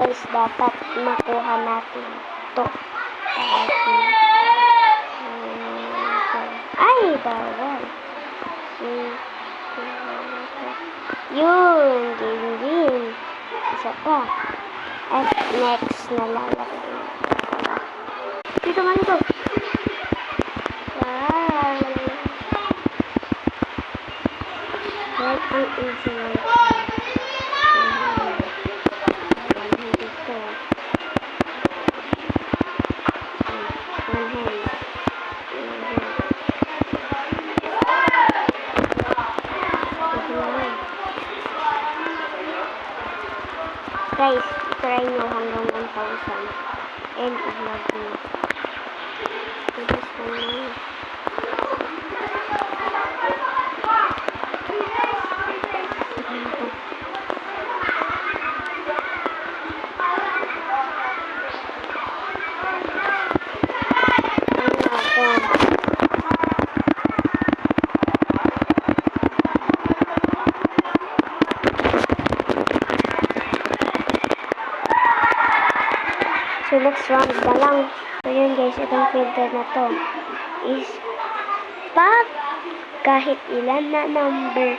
guys, dapat makuha natin to. Ay, bawal. Yun, din. Isa pa. At next na lalaki. Dito man ito. Wow. Right, ang easy lang. Dito. One hand. Guys, try nyo hanggang 1,000 and i-vlog nyo. Tapos naman. So, next round na lang. So, yun guys, itong filter na to is pag kahit ilan na number,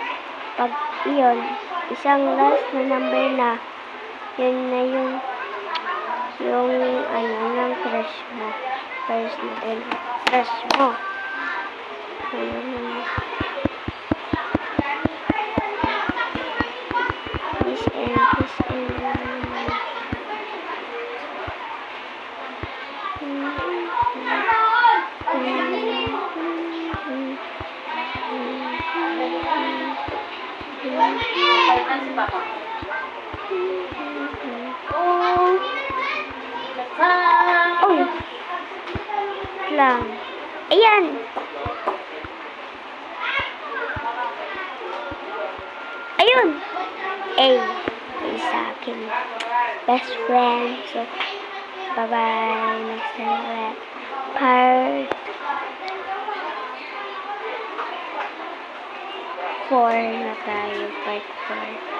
pag iyon, isang last na number na, yun na yung ano ng crush mo. First na din, crush mo. This and this and oh, lang. Ayan. Ayun. A. Sa akin. Best friend. So, bye-bye. Next time ulit. Part 4 na tayo. Part 4.